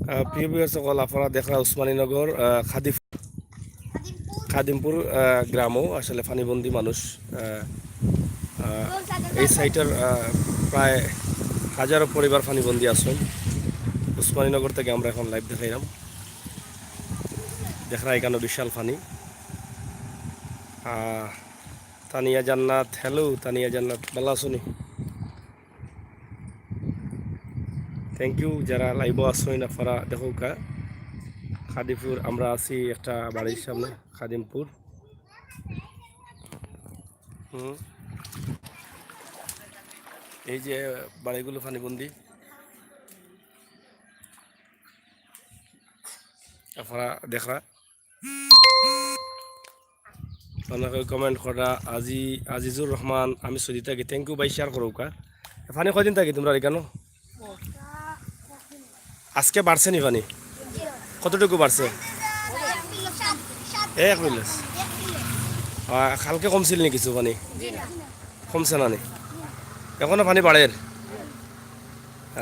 প্রিয় ভিউয়ার্স সকল আপনারা দেখা উসমানীনগর খাদিমপুর গ্রামও আসলে ফানিবন্দি মানুষ এই সাইটের প্রায় হাজারো পরিবার ফানিবন্দি আছেন। উসমানীনগর থেকে আমরা এখন লাইভ দেখাইলাম। দেখা এখানে বিশাল ফানি। তানিয়া জান্নাত, হ্যালো তানিয়া জান্নাত, ভালো আছো? থ্যাংক ইউ যারা লাইভ আসছেন আপনারা দেখো খাদিমপুর আমরা আছি একটা বাড়ির সামনে খাদিমপুর। এই যে বাড়িগুলো ফানিবন্দি আপনারা দেখা অনেকে কমেন্ট করা আজিজুর রহমান আমি সৌদি থাকি, থ্যাংক ইউ ভাই, শেয়ার করো ফানি কয়দিন থাকি তোমরা এখানে? আজকে বাড়ছে নি ফানি? কতটুকু বাড়ছে? 1 মিলিয়ন। কালকে কমছিল নি কিছু পানি? কমছে না নি? এখনো পানি বাড়ের?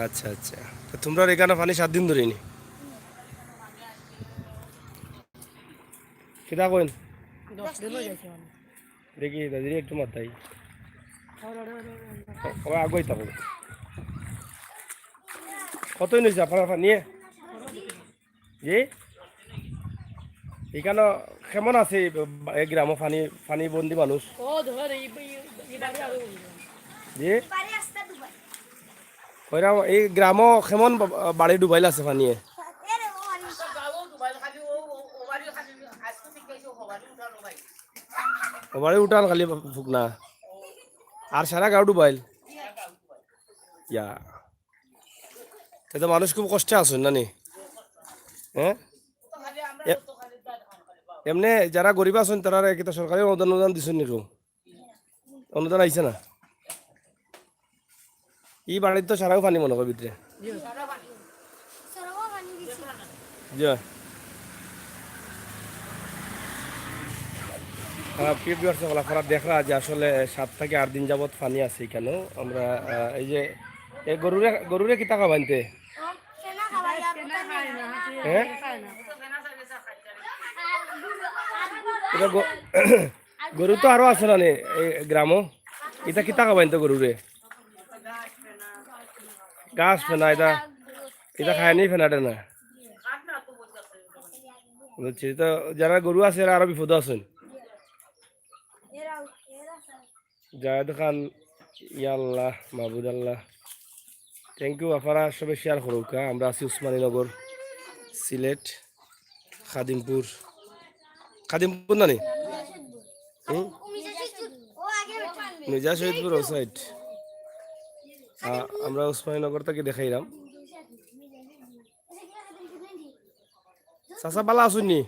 আচ্ছা আচ্ছা, তোমরা এখানে পানি 7 দিন ধরে নি কিতা কইন? দেখি দাদি একটু মাথায় আগুই থাকো। কতই নিয়েছে আপনার পানি? জি এখানে কেমন আছে এই গ্রাম পানি বন্দি মানুষ? জি ওইরাম এই গ্রাম কেমন বাড়ি ডুবাইল আছে পানিয়ে? বাড়ি উঠান খালি ফুকনা আর সারা গাঁও ডুবাইল। ইয়া তো মানুষ খুব কষ্টে আছেন নানি? হ্যাঁ এমনি যারা গরিব আছেন তারা কিন্তু সরকারি অনুদান দিচ্ছেন নি? অনুদান আইছে না? ই বাড়ির তো সারাও পানি মনে হয় ভিতরে। আপনারা দেখা যে আসলে 7 থেকে 8 দিন যাবৎ পানি আছে এখানেও। আমরা এই যে এই গরুরে কি টাকা বানতে? হ্যাঁ গরু তো আরো আছে না এই গ্রামও, এটা কি টাকা বানতে গরুরে? গাছ ফেনা এটা খায়নি ফেনাটা না বুঝছি। তো যারা গরু আছে এরা আরো বিপদ আছেন। জায়দ খান ইয়াল্লাহ মাহবুদ আল্লাহ, থ্যাংক ইউ। আপনারা সবাই শেয়ার করুক। আমরা আছি উসমানীনগর, সিলেট, খাদিমপুর নানি মির্জা শহীদপুর ও সাইড। আমরা উসমানীনগর থেকে দেখাইলাম। চাচা বালা আসুননি?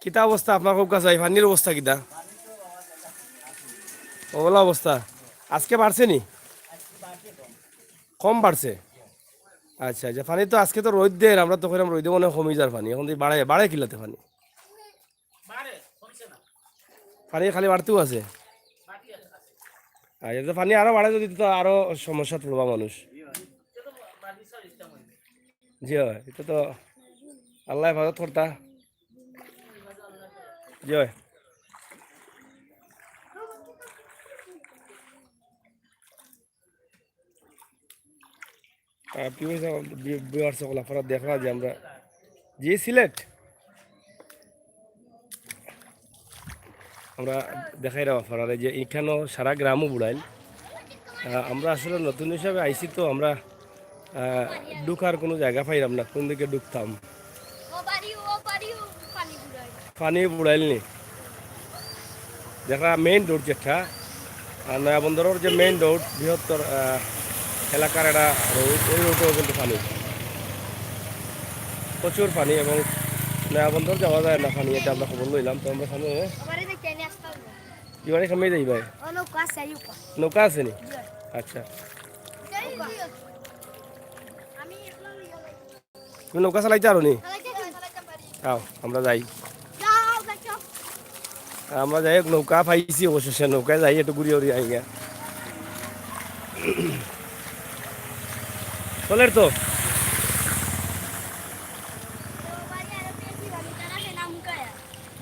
কিতা অবস্থা আপনার খুব কাছে? পানির অবস্থা কিতা? ওলা অবস্থা। আজকে বাড়ছে নি? কম বাড়ছে? আচ্ছা আচ্ছা, পানি তো আজকে তো রোদ দেয়, আমরা তো রোদে মনে কমি যার পানি, এখন বাড়ে কিলাতে পানি? পানি খালি বাড়তেও আছে? আচ্ছা, পানি আরো বাড়ে যদি তো আরো সমস্যা পড়বা মানুষ। জি হয়, এটা তো আল্লাহ হেফাজত করতা। জি হয়। আপনারা দেখা যে আমরা জি সিলেট আমরা দেখাই রাখা আপনারা যে এখানেও সারা গ্রামও বুড়াইল। আমরা আসলে নতুন হিসাবে আইসি, তো আমরা ঢুকার কোনো জায়গা পাইলাম না, কোন দিকে ঢুকতাম। পানি বুড়াইল নি দেখা মেইন রোড যেটা নয়া বন্দরের যে মেইন রোড, বৃহত্তর এলাকার একটা রোড, ওই রোডেও কিন্তু পানি, প্রচুর পানি, এবং নয়া বন্দর যাওয়া যায় না পানি, এটা আমরা খবর লইলাম। তো আমরা সামনে এবারে সামনে যাই ভাই, নৌকা আছে নি? আচ্ছা, তুমি নৌকা চালাইতে আরো নি? আও আমরা যাই, নৌকা পাইছি অবশেষে, নৌকায় যাই একটু ঘুরিয়ে উড়িয়ে আই গা। চলের তো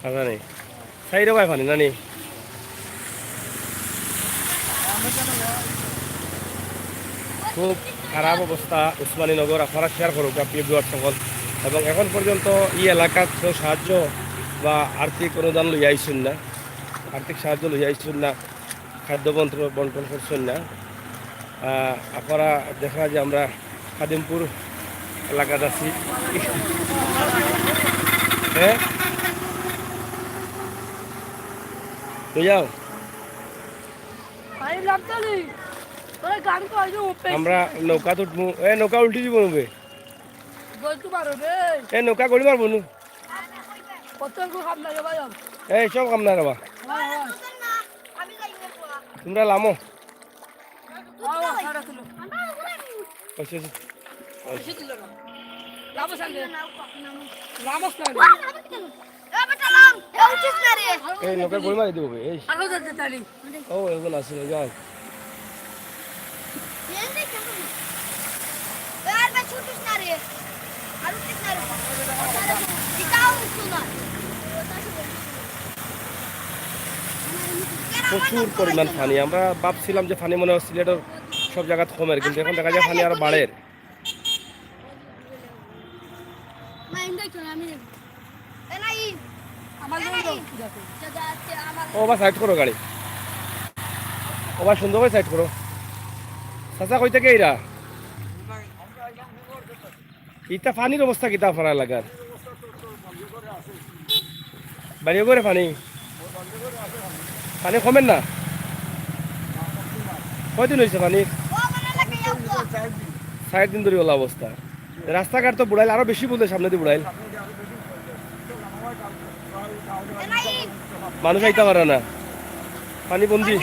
আচ্ছা নেই সাইডে কয় পানি নানি খুব খারাপ অবস্থা উসমানীনগর আপনারা শেয়ার করুক আপনি বিওয়ার সকল এবং এখন পর্যন্ত এই এলাকার কেউ সাহায্য বা আর্থিক অনুদান লই আইসুন না আর্থিক সাহায্য লই আইসুন না খাদ্য বন্টন করছেন না আপনারা দেখা যে আমরা খাদিমপুর এলাকাত আছি হ্যাঁ তুই যাও আমরা নৌকা তো নৌকা উল্টি দিব নবে নৌকা গড়ি মারবো নু এই সব কাম না রবা তোমরা লামো এই নৌকা গড়ি মারি দিব এই ও এগুলো আছে যাও প্রচুর পরিমাণ পানি আমরা ভাবছিলাম যে পানি মনে হয় সিলেটের সব জায়গা কমের কিন্তু এখন দেখা যায় পানি আরো বাড়ের ও বা সাইড করো গাড়ি ও বা সুন্দর করে সাইড করো চাচা কই থেকে এরা ইটা পানির অবস্থা কিতা আপনার এলাকার বাড়িও করে পানি পানি কমেন না কয়দিন হয়েছে পানি 4 দিন ধরে ওলা অবস্থা রাস্তাঘাট তো বুড়াইল আরো বেশি বলতে সামনে দিয়ে বুড়াইল মানুষ আইতে পারে না পানি বন্দি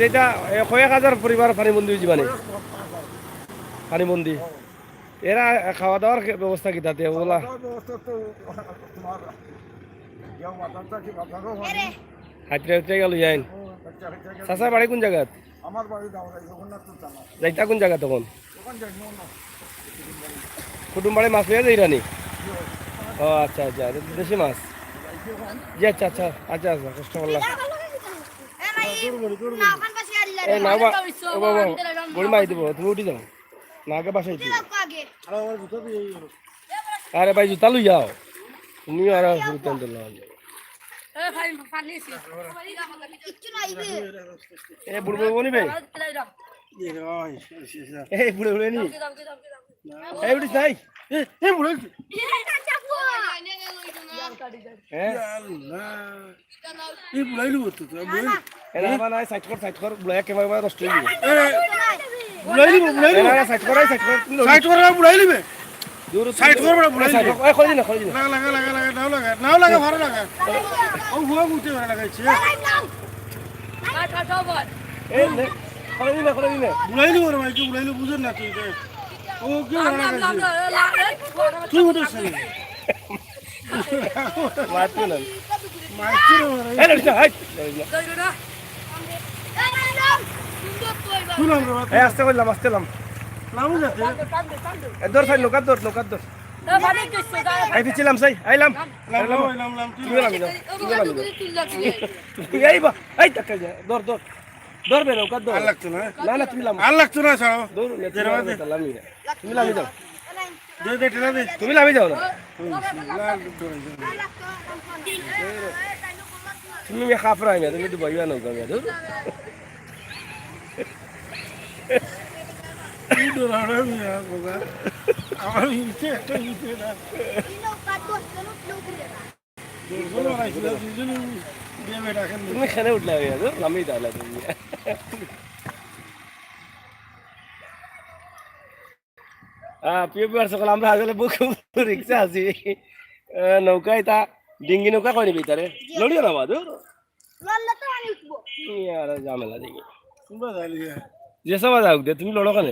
এটা কয়েক হাজার পরিবার পানি বন্দি হয়েছে মানে পানি বন্দি এরা খাওয়া দাওয়ার ব্যবস্থা কি তাতে ওগুলা হাইতে হাইতে গেল যাইন চাচা বাড়ি কোন জায়গাত যাইতা কোন জায়গা তখন কুটুম বাড়ি মাছ পেয়ে যাই রানি ও আচ্ছা আচ্ছা দেশি মাছ জি আচ্ছা আচ্ছা আচ্ছা আচ্ছা কষ্ট করলাম এই না বাবা বড়ি মাই দেবো তুমি উঠি যাও না আগে বাসাই আরে ভাই জুতা লই যাও তুমি আর বুড়ো বুড়ো নিবে এই বুড়ো বুড়ো নি এই উঠিস নাই এই বুড়ো এই বুড়াইলু তো এরা বানাই সাইড কর বুড়াই ক্যামেরা নষ্ট হয়ে যাবে বুড়াইলু সাইড কর বুড়াইলিবে দূর সাইড কর বুড়াই ওই খোলি না নাও লাগা ভালো লাগা ও হুয়া গুতে ভালো লাগাইছে এই নে খোলি না বুড়াইলু রে ভাই কি বুড়াইলু বুঝেন না তুই ও কি ভালো লাগাইছে তুই বুঝছ না মারতো না এই লড়িটা হাই এই আস্তে করলাম নামু যাতে এদর সাই লোকাত দর এই পিছিলাম সাই আইলাম তুমি নামি যাও এই বা এই টাকা যা দর বে লোকাত দর লাগতো না তুমি লাম আর লাগতো না ছাড়ো দূর তুমি লামি যাও তুমি লামি যাও না তুমি খাফরা আইনা তুমি তো বাইয়া নৌকা গিয়া দূর তুমি খেলে উঠলে নামি তাহলে তুমি সকল আমরা আসলে বুক রিক্সা আছি নৌকায় তা ডিঙ্গি নৌকা কয়নি ভিতরে লড়িও না বাদু আর ঝামেলা দেখি যেসব যাও দে তুমি লড়ো কেন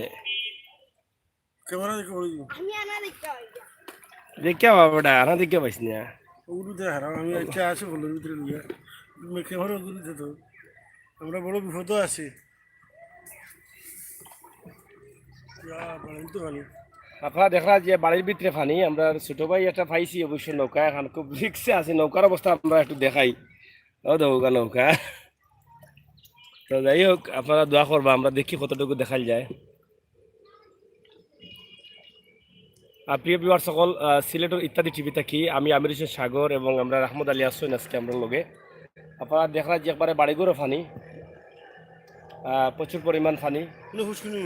দেখিয়া বাবাটা আনা দেখিয়া পাইছি না আমি আচ্ছা আছি বলো ভিতরে ক্যামেরা গুলিতে তো আমরা বড় বিপদ আছি বাড়িতে পানি আপনারা দেখরা যে বাড়ির ভিতরে পানি আমরা ছোট ভাই একটা পাইছি অবশ্য নৌকা এখন খুব রিক্সে আছে নৌকার অবস্থা আমরা একটু দেখাই ও নৌকা নৌকা তো যাই হোক আপনারা দোয়া করবা আমরা দেখি কতটুকু দেখাল যায় প্রিয় বিবার সকল সিলেটের ইত্যাদি টিভি থাকি আমি আমির হোসেন সাগর এবং আমরা রাহমদ আলী আসইন আজকে আমরা লগে আপনারা দেখরা যে একবারে বাড়িঘরও পানি প্রচুর পরিমাণ পানি কোনো হুসকুনি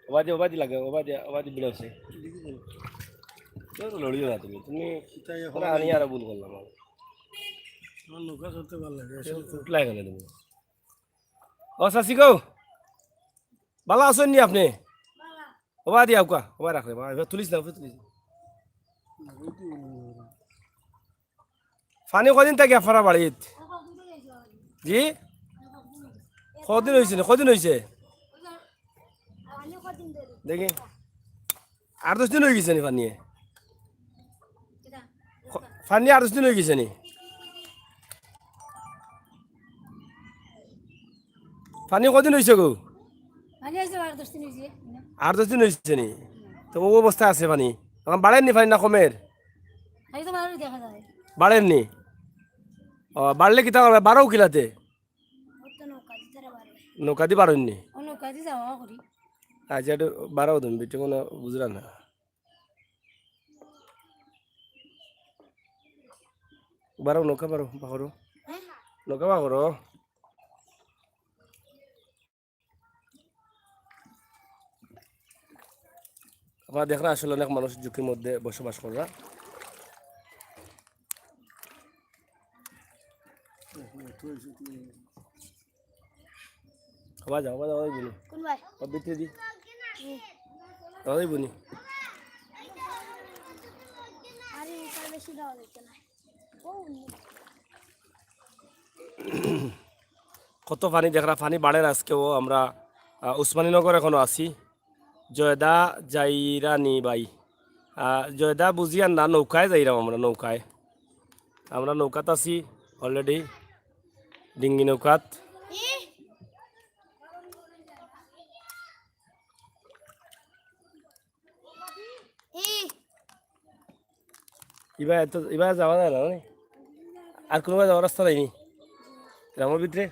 ওবাদি লাগে ওবাদি বিড়াচ্ছে লড়িও না তুমি ওরা আনি আর ভুল করলাম আমার নৌকা চলতে ভালো লাগে আসলে তো উঠলাই গেলে তুমি ও চাষি গো ভালো আছেন নি আপনি ওবা দিয়া কোয়া ওবা রাখলে এবার তুলিস না তুলিস পানি কদিন থাকে আপনারা বাড়িত জি কদিন হয়েছে দেখি 8-10 দিন হয়ে গেছে নি পানি পানি 8-10 দিন হয়ে গেছে নি পানি কদিন হয়েছে গো 8-10 দিন হয়েছে নি তো ও অবস্থা আছে পানি এখন বাড়েননি পানি না কমের বাড়েননি ও বাড়লে কিতা করবে 12 কিলাতে নৌকা দি বাড়েননি আচ্ছা একটু বাড়াও তুমি বিটে কোনো বুঝলা না বাড়াও নৌকা বাড়ো পাখরো নৌকা পাখরো আপনারা দেখরা আসলে অনেক মানুষ ঝুঁকির মধ্যে বসবাস করা যাও বলি বিটে দি বলি কত পানি দেখরা পানি বাড়ে আজকেও আমরা উসমানীনগর এখনো আছি জয়দা যাইরানি বাই জয়দা বুঝিয়ান না নৌকায় যাইরাম আমরা নৌকাত আছি অলরেডি ডিঙ্গি নৌকাত এবার যাওয়া যায় না আর কোনো যাওয়ার রাস্তা নেই গ্রামের ভিতরে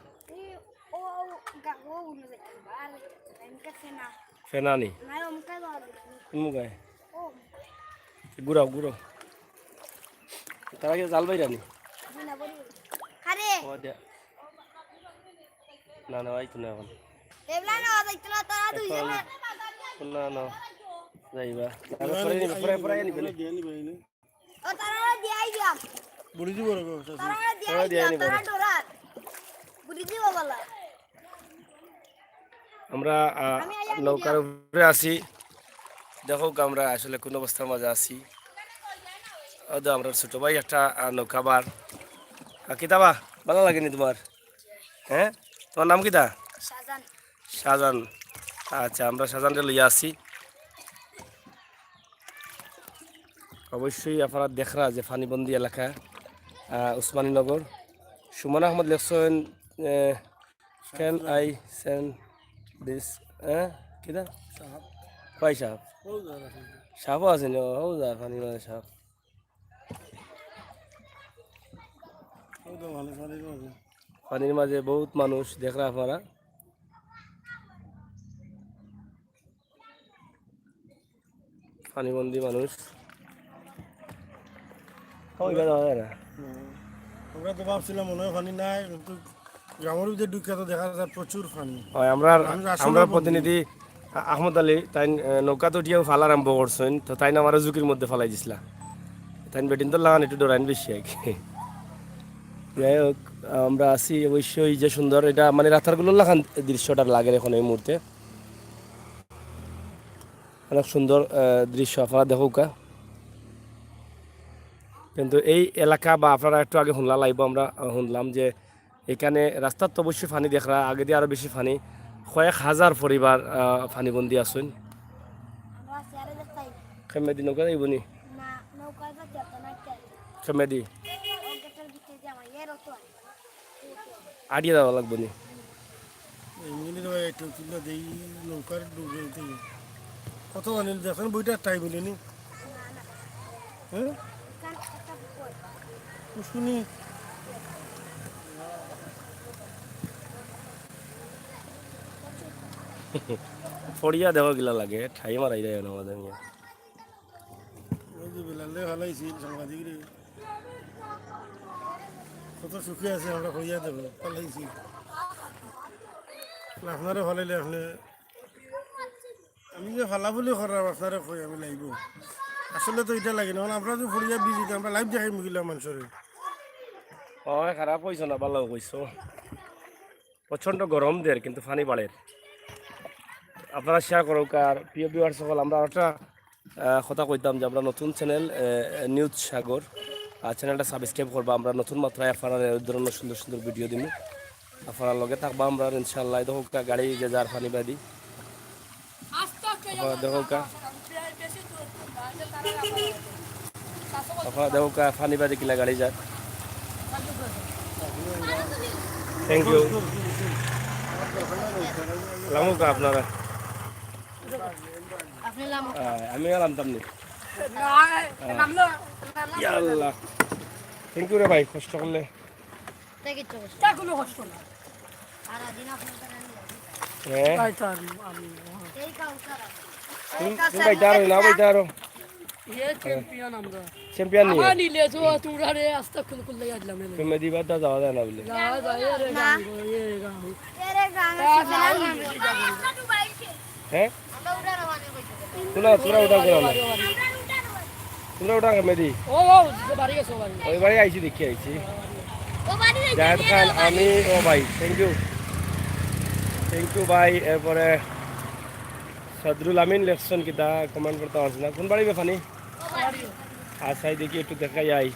ফেনানি মুগায় ঘুরাও তার আগে জাল বাইরানি না ভাই তো না এখন না যাইবা বুড়ি দিব আমরা নৌকার উপরে আছি দেখো আমরা আসলে কোন অবস্থার মাঝে আছি আমরা ছোট ভাই একটা নৌকাবার কিতাবা ভালো লাগেনি তোমার হ্যাঁ তোমার নাম কিতা শাহজান আচ্ছা আমরা শাহজানকে লইয়া আছি অবশ্যই আপনারা দেখরা যে ফানিবন্দি এলাকা উসমানীনগর সুমন আহমদ লেখছেন ক্যান আই সেন্ড দিস কিতা কয় সাপ সাপও আছে নি ও যা পানি মানে সাপ পানির মাঝে বহুত মানুষ দেখরা আপনারা পানিবন্দি মানুষ আমরা তো ভাবছিলাম মনে হয় পানি নাই কিন্তু গ্রামের ভিতরে ঢুকে তো দেখা যায় প্রচুর পানি আমরা প্রতিনিধি আহমদ আলী তাই নৌকা তো উঠিয়াও ফালা আরম্ভ করছেন তো তাই আমার ঝুঁকির মধ্যে ফালাই দিছিলা তাই বেটিন তো লাগান একটু ডরাইন বেশি আর কি যাই হোক আমরা আছি অবশ্যই যে সুন্দর এটা মানে রাতারগুলো লাগান দৃশ্যটা লাগে এখন এই মুহূর্তে অনেক সুন্দর দৃশ্য আপনারা দেখুকা কিন্তু এই এলাকা বা আপনারা একটু আগে শুনলা লাইব আমরা শুনলাম যে এখানে রাস্তার তো অবশ্যই পানি দেখরা আগে দিয়ে আরও বেশি পানি কয়েক হাজার পরিবার পানিবন্দি আছেন খেমেদি নৌকা যাইব নি খেমেদি আটিয়ে দেওয়া লাগবে নি এমনি ভাই একটু তুলে দেই নৌকার ডুবে কত আনিল দেখেন বইটা টাইম মিলেনি হ্যাঁ শুনি ফড়িয়া দেওয়া গিলা লাগে ঠাই মারাই দেয় না আমাদের নিয়ে ওই যে বেলালে ভালাইছিল সাংবাদিক রে কত সুখী আছে আমরা হইয়া দেবো পালাইছি আপনারে ভালাইলে আপনি আমি যে ভালা বলে করাম আপনারে কই আমি লাইব আসলে তো এটা লাগে না আমরা যে ফরিয়া বিজি আমরা লাইভ দেখাই মুগিলা মানুষের হয় খারাপ হয়েছ না ভালো কইছো প্রচণ্ড গরম দের কিন্তু পানি বাড়ের আপনারা শেয়ার করুক আর প্রিয় ভিউয়ার সকল আমরা একটা কথা কইতাম যে আমরা নতুন চ্যানেল নিউজ সাগর চ্যানেলটা সাবস্ক্রাইব করবা আমরা নতুন মাত্রায় আপনারা এই ধরনের সুন্দর সুন্দর ভিডিও দিব আপনার লগে থাকবা আমরা ইনশাল্লাহ দেখো গাড়ি যে যার পানি বাদি দেখো আপনারা দেখো পানি বাদি কিলা গাড়ি যার থ্যাংক ইউ লামুকা আপনারা আমি নামতাম নি আল্লাহ থ্যাংক ইউ রে ভাই কষ্ট করলে তুমি বাইতে আরো না বাইতে আরো চ্যাম্পিয়ন নিয়ে তুমি দিবা তা যাওয়া যায় না বলে হ্যাঁ তোরা তোরা ওটা করো না তোরা ওটা মেদি ওই বাড়ি আইছি দেখি আইছি জাহেদ খান আমি ও ভাই থ্যাংক ইউ ভাই এরপরে সদরুল আমিন লেখছেন কিতা কমেন্ট করতে পারছি না কোন বাড়ি বেফানি আচ্ছা দেখি একটু দেখাই আই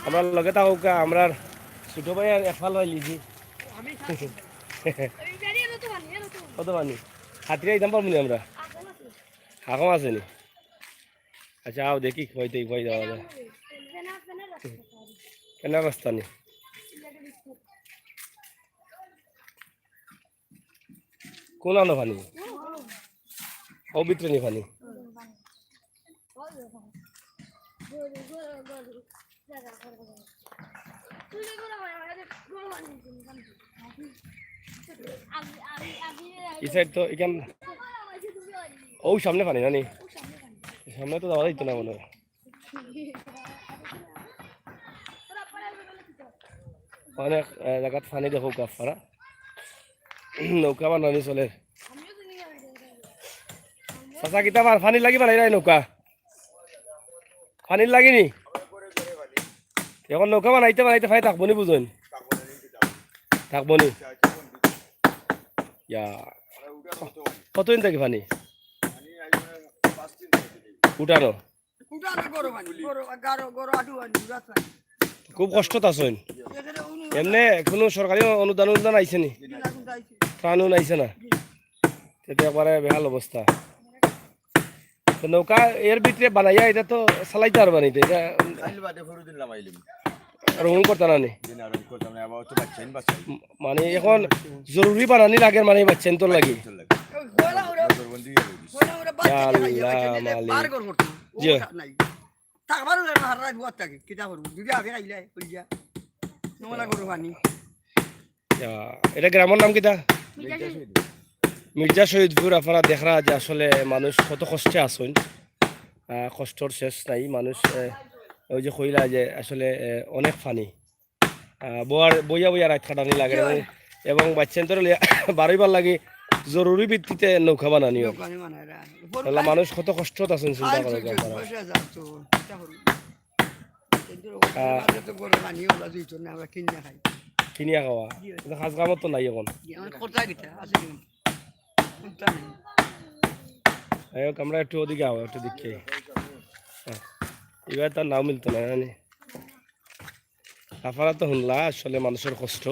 আমরা লগে থাকুক আমরা ছোট ভাই আর এফাল ভাই লিজি কত পানি হাতিরে আইতাম পারবো নি আমরা হাকম আছে নি আচ্ছা আও দেখি হইতে ভয় যাওয়া যায় কেন রাস্তা নি কোন আনো পানি ও ভিতরে নি পানি এই সাইড তো এখান ও সামনে পানি নানি সামনে তো যাওয়া যাইতো না মনে হয় অনেক জায়গাত পানি দেখো আপনারা নৌকা বানানি চলে চাচা কিতা আমার পানি লাগি বানাই নাই নৌকা পানির লাগেনি এখন নৌকা বানাইতে বানাইতে ভাই থাকবো নি বুঝুন থাকবো নি কতদিন থাকি পানি উঠানো খুব কষ্ট আছেন এমনি কোনো সরকারি অনুদান আইছে নি ত্রাণ আইছে না এটা একবারে বেহাল অবস্থা নৌকা এর ভিতরে বানাইয়া এটা তো চালাইতে আর বানাইতে এটা রঙ করতে না মানে এখন জরুরি বানানি লাগে মানে বাচ্চেন তোর লাগি এটা গ্রামের নাম কিটা মির্জা শহীদপুর আপনারা দেখরা যে আসলে মানুষ কত কষ্টে আসুন কষ্টর শেষ নাই মানুষ ওই যে কইলা যে আসলে অনেক ফানি বইয়া বইয়া রাত খাটানি লাগে এবং বাচ্চান্তর বাড়িবার লাগে জরুরি ভিত্তিতে নৌকা বানানিও মানুষ কত কষ্ট আছেন চিন্তা করে কিনিয়া খাওয়া সাজ কামত তো নাই এখন আমরা একটু ওদিকে আও একটু দেখি এবার তার নাও মিলতো না আপনারা তো শুনলা আসলে মানুষের কষ্ট